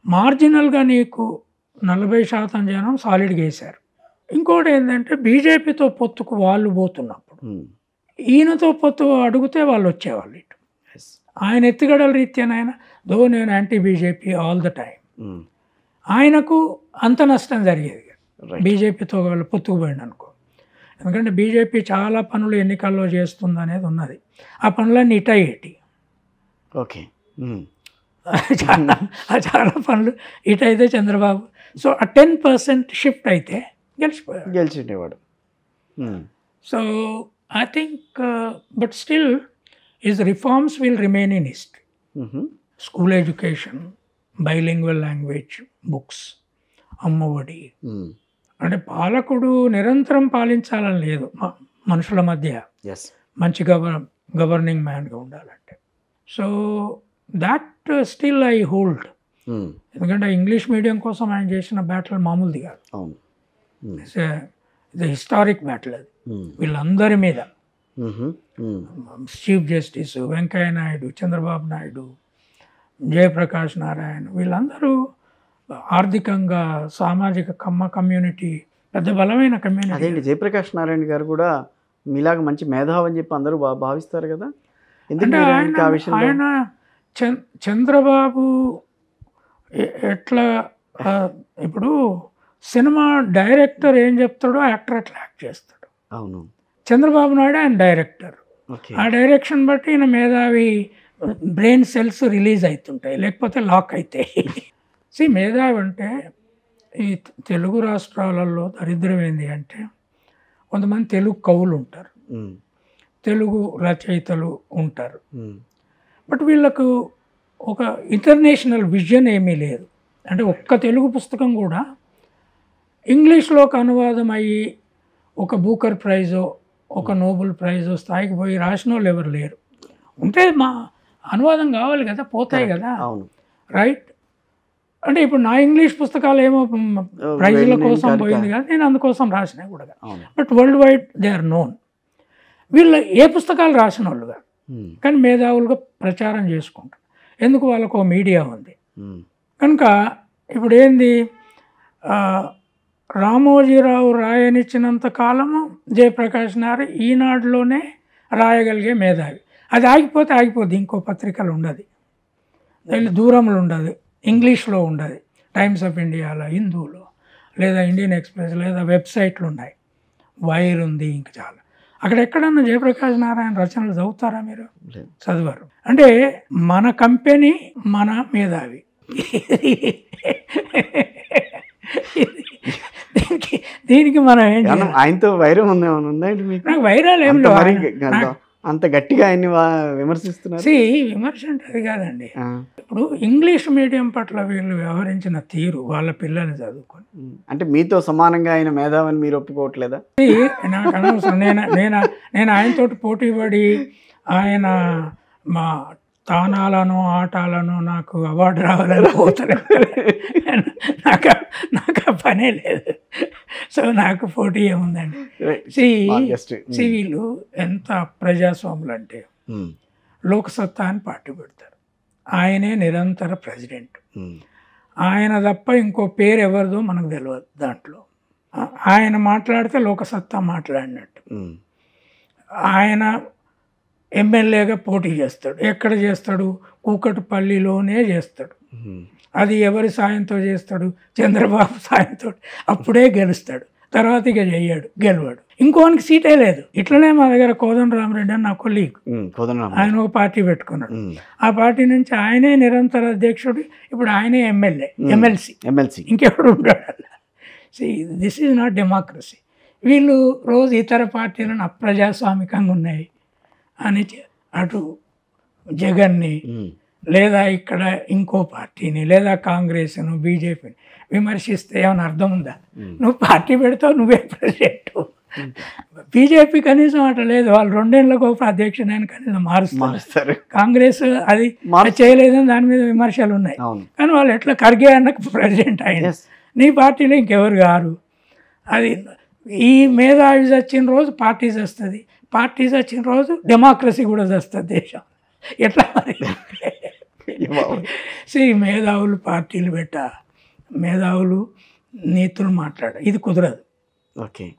మార్జినల్గా నీకు 40% జనం సాలిడ్గా వేశారు. ఇంకోటి ఏంటంటే బీజేపీతో పొత్తుకు వాళ్ళు పోతున్నప్పుడు ఈయనతో పొత్తు అడిగితే వాళ్ళు వచ్చేవాళ్ళు ఇటు. ఆయన ఎత్తుగడల రీత్యానైనా నేను anti BJP all the time, ఆయనకు అంత నష్టం జరిగేది బీజేపీతో వాళ్ళు పొత్తుకు పోయింది అనుకో. ఎందుకంటే బీజేపీ చాలా పనులు ఎన్నికల్లో చేస్తుంది అనేది ఉన్నది. ఆ పనులన్నీ ఇటయ్యేటి. ఓకే, చాలా పనులు ఇటైతే చంద్రబాబు సో ఆ 10% షిఫ్ట్ అయితే గెలిచిండేవాడు. So I think but still his reforms will remain in history. School education, bilingual language, books, Amma Vodi. అంటే పాలకుడు నిరంతరం పాలించాలని లేదు, మనుషుల మధ్య మంచి గవర్నింగ్ మ్యాన్గా ఉండాలంటే. So that still I hold. ఎందుకంటే ఇంగ్లీష్ మీడియం కోసం ఆయన చేసిన బ్యాటిల్ మామూలుది కాదు. ఇది హిస్టారిక్ బ్యాటిల్ అది వీళ్ళందరి మీద. చీఫ్ జస్టిస్ వెంకయ్య నాయుడు, చంద్రబాబు నాయుడు, జయప్రకాష్ నారాయణ, వీళ్ళందరూ ఆర్థికంగా సామాజిక కమ్యూనిటీ పెద్ద బలమైన కమ్యూనిటీ. అదేంటి జయప్రకాష్ నారాయణ గారు కూడా మీలాగా మంచి మేధావి అని చెప్పి అందరూ భావిస్తారు కదా. అంటే ఆయన చంద్రబాబు ఎట్లా ఇప్పుడు సినిమా డైరెక్టర్ ఏం చెప్తాడో యాక్టర్ అట్లా యాక్ట్ చేస్తాడు. అవును, చంద్రబాబు నాయుడు ఆయన డైరెక్టర్. ఆ డైరెక్షన్ బట్టి ఈయన మేధావి బ్రెయిన్ సెల్స్ రిలీజ్ అవుతుంటాయి, లేకపోతే లాక్ అవుతాయి. మేధావి అంటే ఈ తెలుగు రాష్ట్రాలలో దరిద్రం ఏంటి అంటే కొంతమంది తెలుగు కవులు ఉంటారు, తెలుగు రచయితలు ఉంటారు, బట్ వీళ్ళకు ఒక ఇంటర్నేషనల్ విజన్ ఏమీ లేదు. అంటే ఒక్క తెలుగు పుస్తకం కూడా ఇంగ్లీష్లోకి అనువాదం అయ్యి ఒక బూకర్ ప్రైజో ఒక నోబెల్ ప్రైజో స్థాయికి పోయి రాసిన వాళ్ళు ఎవరు లేరు. ఉంటే మా అనువాదం కావాలి కదా, పోతాయి కదా, రైట్. అంటే ఇప్పుడు నా ఇంగ్లీష్ పుస్తకాలు ఏమో ప్రైజుల కోసం పోయింది కదా, నేను అందుకోసం రాసినా కూడా. But world wide they are known. వీళ్ళు ఏ పుస్తకాలు రాసిన వాళ్ళు కాదు, కానీ మేధావులుగా ప్రచారం చేసుకుంటారు. ఎందుకు? వాళ్ళకు ఒక మీడియా ఉంది కనుక. ఇప్పుడు ఏంది, రామోజీరావు రాయనిచ్చినంత కాలము జయప్రకాష్ నారాయణ ఈనాడులోనే రాయగలిగే మేధావి. అది ఆగిపోతే ఆగిపోద్ది, ఇంకో పత్రికలు ఉండదు, దూరంలో ఉండదు, ఇంగ్లీష్లో ఉండదు. టైమ్స్ ఆఫ్ ఇండియాలో, హిందూలో, లేదా ఇండియన్ ఎక్స్ప్రెస్, లేదా వెబ్సైట్లు ఉన్నాయి, వైర్ ఉంది, ఇంకా చాలా. అక్కడ ఎక్కడన్నా జయప్రకాష్ నారాయణ రచనలు చదువుతారా మీరు? చదివారు. అంటే మన కంపెనీ మన మేధావి. దీనికి మనం ఏం చేయాలి? ఆయనతో వైరం ఉందేమో. నాకు వైరాలు ఏం లేవు, అంత గట్టిగా ఆయన్ని విమర్శిస్తున్నారు. విమర్శ అంటే అది కాదండి. ఇప్పుడు ఇంగ్లీష్ మీడియం పట్ల వీళ్ళు వ్యవహరించిన తీరు, వాళ్ళ పిల్లల్ని చదువుకొని, అంటే మీతో సమానంగా ఆయన మేధావని మీరు ఒప్పుకోవట్లేదా? నాకు అనవసరం. నేను ఆయనతోటి పోటీ పడి ఆయన మా తానాలను ఆటాలను నాకు అవార్డు రావాలని పోతాను. నాకు ఆ పనే లేదు. సో నాకు పోటీ ఏముందండి. వీళ్ళు ఎంత ప్రజాస్వాములు అంటే లోక్సత్తా అని పార్టీ పెడతారు, ఆయనే నిరంతర ప్రెసిడెంట్. ఆయన తప్ప ఇంకో పేరు ఎవరిదో మనకు తెలియదు. దాంట్లో ఆయన మాట్లాడితే లోకసత్తా మాట్లాడినట్టు. ఆయన ఎమ్మెల్యేగా పోటీ చేస్తాడు. ఎక్కడ చేస్తాడు? కూకట్పల్లిలోనే చేస్తాడు. అది ఎవరి సాయంతో చేస్తాడు? చంద్రబాబు సాయంతో. అప్పుడే గెలుస్తాడు, తర్వాత ఇక చెయ్యాడు, గెలవాడు. ఇంకోనికి సీటే లేదు. ఇట్లనే మా దగ్గర కోదండరామరెడ్డి అని నా కొలీగ్, ఆయన ఒక పార్టీ పెట్టుకున్నాడు. ఆ పార్టీ నుంచి ఆయనే నిరంతర అధ్యక్షుడు, ఇప్పుడు ఆయనే ఎమ్మెల్సీ, ఇంకెవడు ఉంటాడు? This is not democracy. వీళ్ళు రోజు ఇతర పార్టీలను అప్రజాస్వామికంగా ఉన్నాయి అని అటు జగన్ని, లేదా ఇక్కడ ఇంకో పార్టీని, లేదా కాంగ్రెస్ను, బీజేపీని విమర్శిస్తే ఏమైనా అర్థం ఉందా? నువ్వు పార్టీ పెడతావు, నువ్వే ప్రెసిడెంట్. బీజేపీ కనీసం అట్లా లేదు, వాళ్ళు 2 ఏళ్ళకు అధ్యక్షుడైన కనీసం మారుస్తారు. కాంగ్రెస్ అది చేయలేదని దాని మీద విమర్శలు ఉన్నాయి. కానీ వాళ్ళు ఎట్లా ఖర్గే అన్నకు ప్రెసిడెంట్ అయిన, నీ పార్టీలో ఇంకెవరు గారు. అది ఈ మేధావి వచ్చిన రోజు పార్టీ వస్తుంది, పార్టీ వచ్చిన రోజు డెమోక్రసీ కూడా వస్తుంది దేశం. ఎట్లా మరి? సో ఈ మేధావులు పార్టీలు మేధావులు నీతులు ఇది కుదరదు. ఓకే.